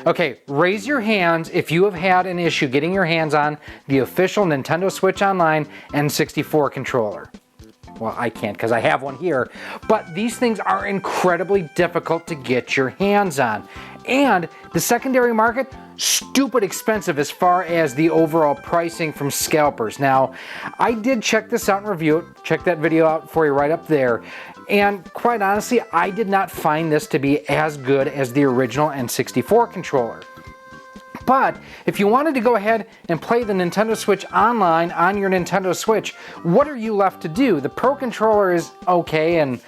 Okay, raise your hands if you have had an issue getting your hands on the official Nintendo Switch Online N64 controller. Well, I can't because I have one here, but these things are incredibly difficult to get your hands on. And the secondary market, stupid expensive as far as the overall pricing from scalpers. Now, I did check this out and review it. Check that video out for you right up there. And quite honestly, I did not find this to be as good as the original N64 controller. But if you wanted to go ahead and play the Nintendo Switch Online on your Nintendo Switch, what are you left to do? The Pro Controller is okay, and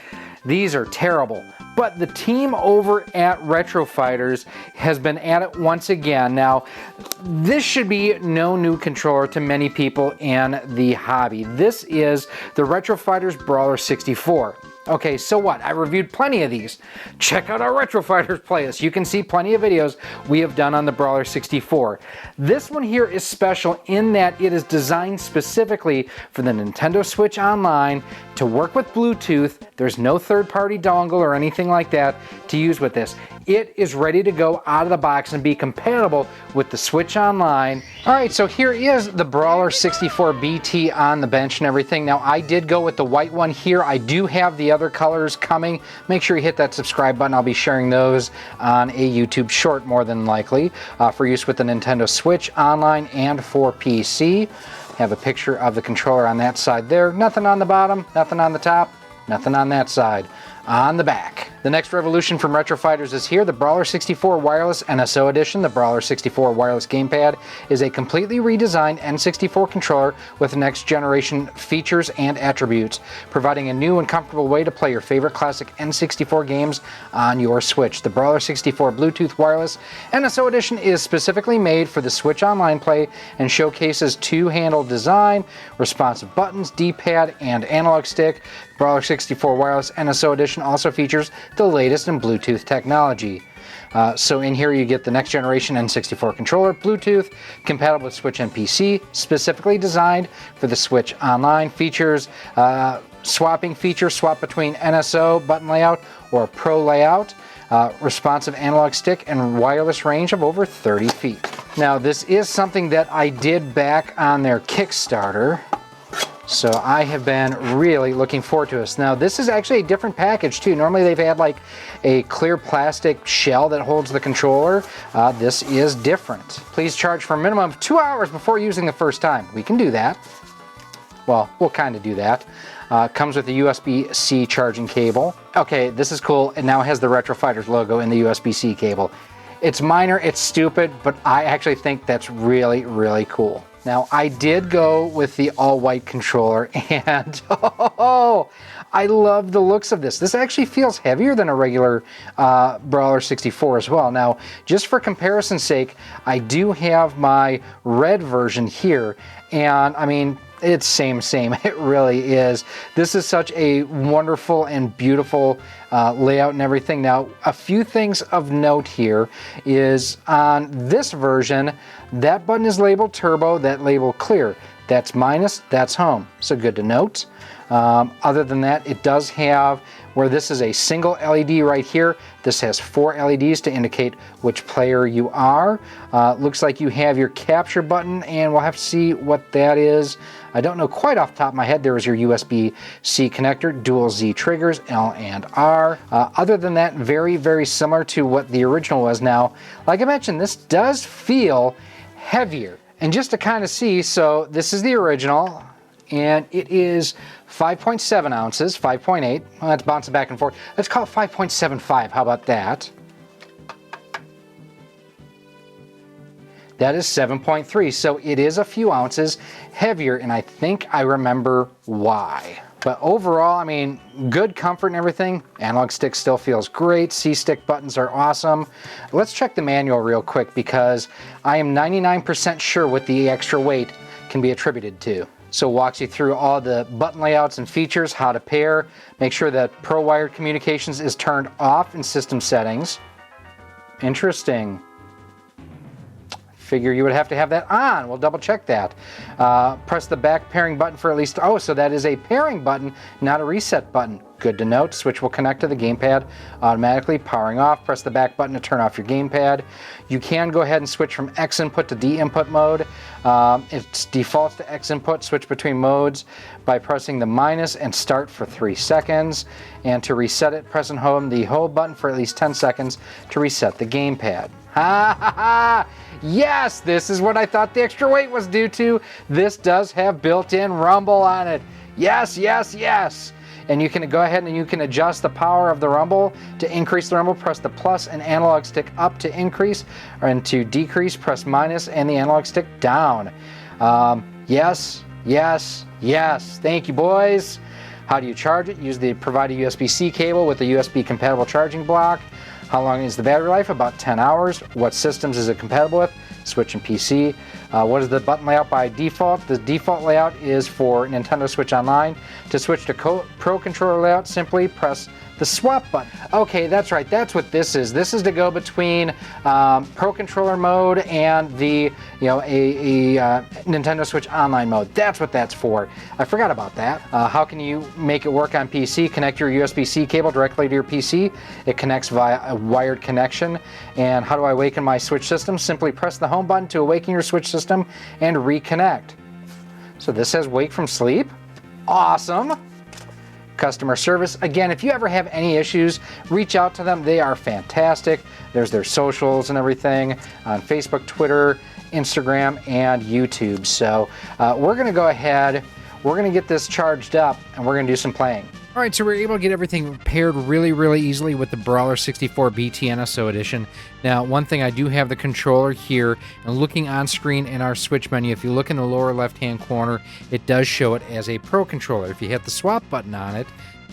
these are terrible. But the team over at Retro Fighters has been at it once again. Now, this should be no new controller to many people in the hobby. This is the Retro Fighters Brawler64. Okay, so what? I reviewed plenty of these. Check out our Retro Fighters playlist. You can see plenty of videos we have done on the Brawler64. This one here is special in that it is designed specifically for the Nintendo Switch Online to work with Bluetooth. There's no third-party dongle or anything like that to use with this. It is ready to go out of the box and be compatible with the Switch Online. All right, so here is the Brawler64 BT on the bench and everything. Now, I did go with the white one here. I do have the other colors coming. Make sure you hit that subscribe button. I'll be sharing those on a YouTube short more than likely for use with the Nintendo Switch Online and for PC. Have a picture of the controller on that side there. Nothing on the bottom, nothing on the top, nothing on that side. On the back. The next revolution from Retro Fighters is here, the Brawler64 Wireless NSO Edition. The Brawler64 Wireless Gamepad is a completely redesigned N64 controller with next generation features and attributes, providing a new and comfortable way to play your favorite classic N64 games on your Switch. The Brawler64 Bluetooth Wireless NSO Edition is specifically made for the Switch Online play and showcases two-handle design, responsive buttons, D-pad, and analog stick. Brawler64 Wireless NSO Edition also features the latest in Bluetooth technology. So in here you get the next generation N64 controller, Bluetooth, compatible with Switch and PC, specifically designed for the Switch Online. Features swapping features, swap between NSO button layout or Pro layout, responsive analog stick, and wireless range of over 30 feet. Now this is something that I did back on their Kickstarter. So I have been really looking forward to this. Now this is actually a different package too. Normally they've had like a clear plastic shell that holds the controller. This is different. Please charge for a minimum of 2 hours before using the first time. We can do that. Well, we'll kind of do that. Comes with a USB-C charging cable. Okay, this is cool. It now has the Retro Fighters logo in the USB-C cable. It's minor, it's stupid, but I actually think that's really, really cool. Now, I did go with the all-white controller, and I love the looks of this. This actually feels heavier than a regular Brawler64 as well. Now, just for comparison's sake, I do have my red version here, and I mean, it's same. It really is. This is such a wonderful and beautiful layout and everything. Now, a few things of note here is on this version, that button is labeled turbo, that label clear. That's minus, that's home. So good to note. Other than that, it does have, where this is a single LED right here, this has 4 LEDs to indicate which player you are. Looks like you have your capture button, and we'll have to see what that is. I don't know quite off the top of my head. There is your USB-C connector, dual Z triggers, L and R. Other than that, very, very similar to what the original was. Now, like I mentioned, this does feel heavier. And just to kind of see, so this is the original, and it is 5.7 ounces, 5.8. Well, that's bouncing back and forth. Let's call it 5.75. How about that? That is 7.3, so it is a few ounces heavier, and I think I remember why. But overall, I mean, good comfort and everything. Analog stick still feels great. C-stick buttons are awesome. Let's check the manual real quick because I am 99% sure what the extra weight can be attributed to. So it walks you through all the button layouts and features, how to pair, make sure that Pro Wired Communications is turned off in system settings. Interesting. Figure you would have to have that on. We'll double check that. Press the back pairing button for at least, oh, so that is a pairing button, not a reset button. Good to note, switch will connect to the gamepad automatically, powering off. Press the back button to turn off your gamepad. You can go ahead and switch from X input to D input mode. It defaults to X input. Switch between modes by pressing the minus and start for 3 seconds. And to reset it, press and hold the hold button for at least 10 seconds to reset the gamepad. Ha ha ha! Yes, this is what I thought the extra weight was due to. This does have built-in rumble on it. Yes, yes, yes. And you can go ahead and you can adjust the power of the rumble. To increase the rumble, press the plus and analog stick up to increase, and to decrease, press minus and the analog stick down. Yes, yes, yes. Thank you, boys. How do you charge it? Use the provided USB-C cable with a USB-compatible charging block. How long is the battery life? About 10 hours. What systems is it compatible with? Switch and PC. What is the button layout by default? The default layout is for Nintendo Switch Online. To switch to Pro Controller layout, simply press the swap button. Okay, that's right. That's what this is. This is to go between Pro Controller mode and the Nintendo Switch Online mode. That's what that's for. I forgot about that. How can you make it work on PC? Connect your USB-C cable directly to your PC. It connects via a wired connection. And how do I awaken my Switch system? Simply press the home button to awaken your Switch system and reconnect. So this says wake from sleep. Awesome. Customer service. Again, if you ever have any issues, reach out to them. They are fantastic. There's their socials and everything on Facebook, Twitter, Instagram, and YouTube. So we're going to go ahead, we're going to get this charged up, and we're going to do some playing. All right, so we're able to get everything paired really easily with the Brawler64 BT NSO Edition. Now, one thing, I do have the controller here, and looking on screen in our Switch menu, if you look in the lower left-hand corner, it does show it as a Pro Controller. If you hit the swap button on it,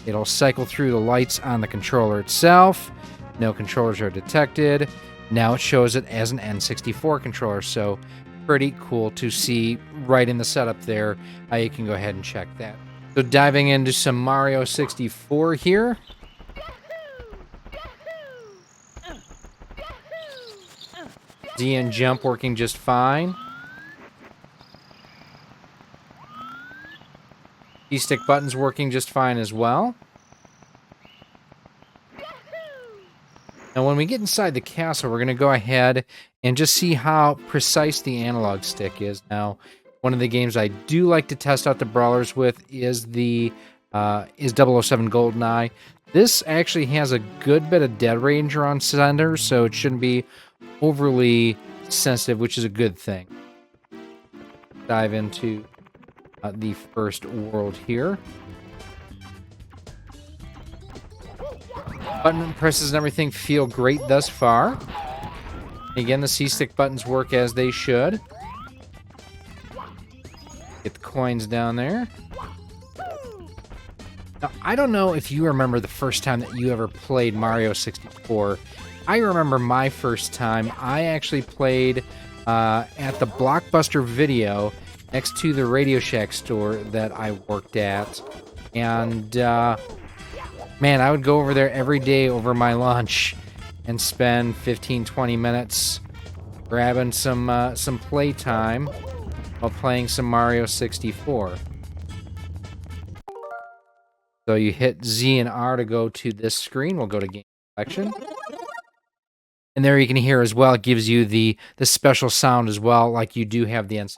it'll cycle through the lights on the controller itself. No controllers are detected. Now it shows it as an N64 controller, so pretty cool to see right in the setup there. You can go ahead and check that. So diving into some Mario 64 here. Z and jump working just fine. E-stick buttons working just fine as well. Now when we get inside the castle, we're going to go ahead and just see how precise the analog stick is. Now, one of the games I do like to test out the brawlers with is the 007 GoldenEye. This actually has a good bit of dead range around center, so it shouldn't be overly sensitive, which is a good thing. Dive into the first world here. Button presses and everything feel great thus far. Again, the C-stick buttons work as they should. Get the coins down there. Now, I don't know if you remember the first time that you ever played Mario 64. I remember my first time. I actually played at the Blockbuster Video next to the Radio Shack store that I worked at. And, man, I would go over there every day over my lunch and spend 15-20 minutes grabbing some playtime while playing some Mario 64. So you hit Z and R to go to this screen. We'll go to Game Selection. And there you can hear as well, it gives you the special sound as well, like you do have the N64.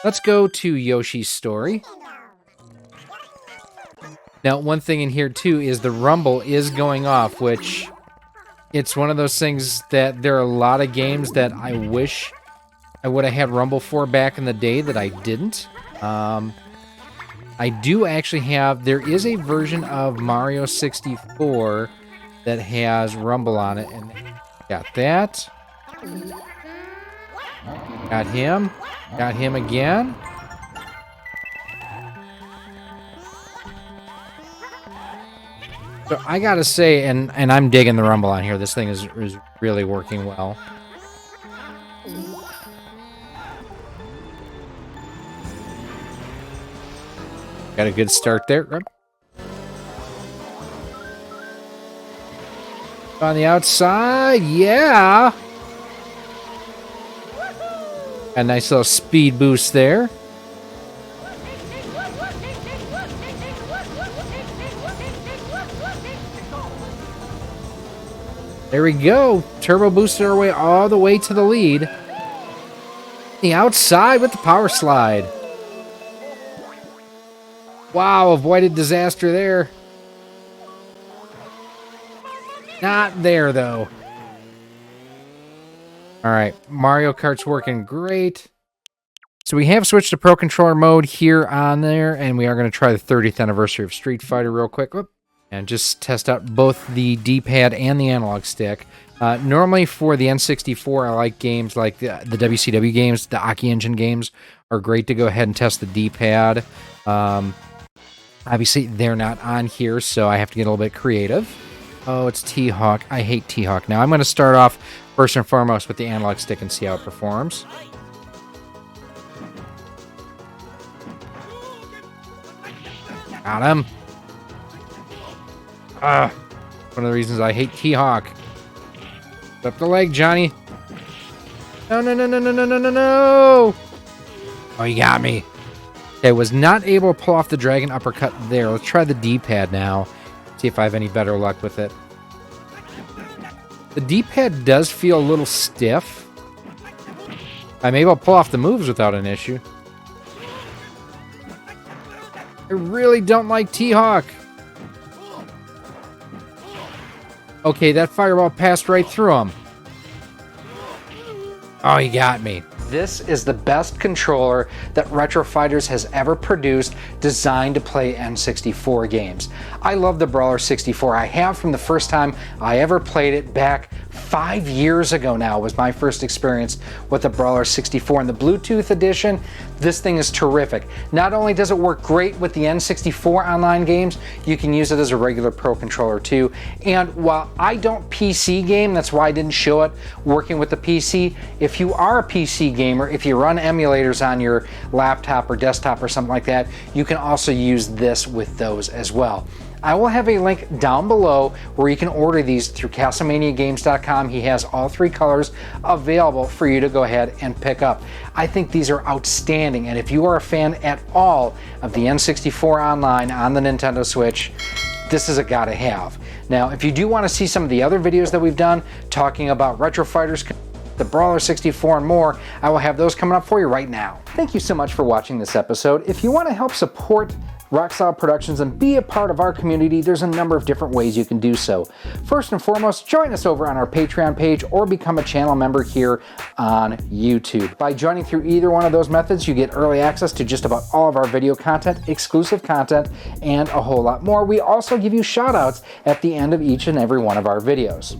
Let's go to Yoshi's Story. Now, one thing in here, too, is the rumble is going off, which it's one of those things that there are a lot of games that I wish I would have had rumble for back in the day that I didn't. I do actually have, there is a version of Mario 64 that has rumble on it, and got that. Got him again. So I gotta say, and I'm digging the rumble on here. This thing is really working well. Got a good start there. On the outside, yeah. A nice little speed boost there. There we go. Turbo boosted our way all the way to the lead. The outside with the power slide. Wow, avoided disaster there. Not there, though. All right, Mario Kart's working great. So we have switched to Pro Controller mode here on there, and we are going to try the 30th anniversary of Street Fighter real quick. Whoop. And just test out both the D-pad and the analog stick. Normally for the N64, I like games like the WCW games, the Aki Engine games are great to go ahead and test the D-pad. Obviously, they're not on here, so I have to get a little bit creative. Oh, it's T-Hawk. I hate T-Hawk. Now, I'm going to start off first and foremost with the analog stick and see how it performs. Got him. One of the reasons I hate T-Hawk. Up the leg, Johnny. No, no, no, no, no, no, no, no, no. Oh, you got me. Okay, was not able to pull off the dragon uppercut there. Let's try the D-pad now. See if I have any better luck with it. The D-pad does feel a little stiff. I'm able to pull off the moves without an issue. I really don't like T-Hawk. Okay, that fireball passed right through him. Oh, he got me. This is the best controller that Retro Fighters has ever produced, designed to play N64 games. I love the Brawler64. I have from the first time I ever played it back 5 years ago now was my first experience with the Brawler64. And the Bluetooth edition, this thing is terrific. Not only does it work great with the N64 online games, you can use it as a regular Pro controller too. And while I don't PC game, that's why I didn't show it working with the PC, if you are a PC gamer, if you run emulators on your laptop or desktop or something like that, you can also use this with those as well. I will have a link down below where you can order these through CastlemaniaGames.com. He has all 3 colors available for you to go ahead and pick up. I think these are outstanding, and if you are a fan at all of the N64 Online on the Nintendo Switch, this is a gotta have. Now, if you do want to see some of the other videos that we've done talking about Retro Fighters, the Brawler64 and more, I will have those coming up for you right now. Thank you so much for watching this episode. If you want to help support Rock Solid Productions and be a part of our community, there's a number of different ways you can do so. First and foremost, join us over on our Patreon page or become a channel member here on YouTube. By joining through either one of those methods, you get early access to just about all of our video content, exclusive content, and a whole lot more. We also give you shout outs at the end of each and every one of our videos.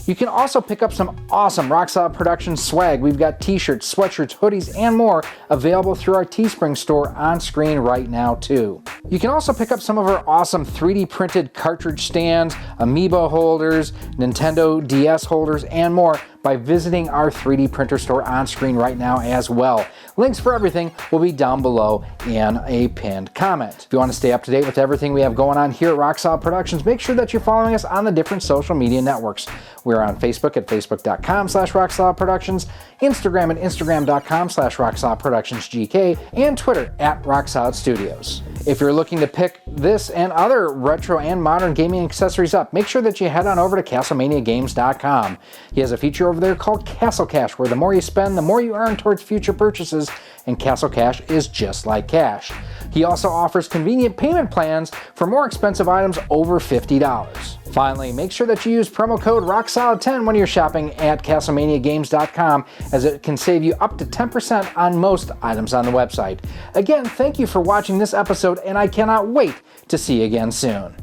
You can also pick up some awesome Rock Solid Productions swag. We've got t-shirts, sweatshirts, hoodies, and more available through our Teespring store on screen right now too. You can also pick up some of our awesome 3D printed cartridge stands, amiibo holders, Nintendo DS holders, and more by visiting our 3D printer store on screen right now as well. Links for everything will be down below in a pinned comment. If you want to stay up to date with everything we have going on here at Rock Solid Productions, make sure that you're following us on the different social media networks. We're on Facebook at facebook.com/RockSolidProductions, Instagram at instagram.com/RockSolidProductionsGK, and Twitter at Rock Solid Studios. If you're looking to pick this and other retro and modern gaming accessories up, make sure that you head on over to CastlemaniaGames.com. He has a feature over there called Castle Cash, where the more you spend, the more you earn towards future purchases, and Castle Cash is just like cash. He also offers convenient payment plans for more expensive items over $50. Finally, make sure that you use promo code ROCKSOLID10 when you're shopping at CastlemaniaGames.com, as it can save you up to 10% on most items on the website. Again, thank you for watching this episode, and I cannot wait to see you again soon.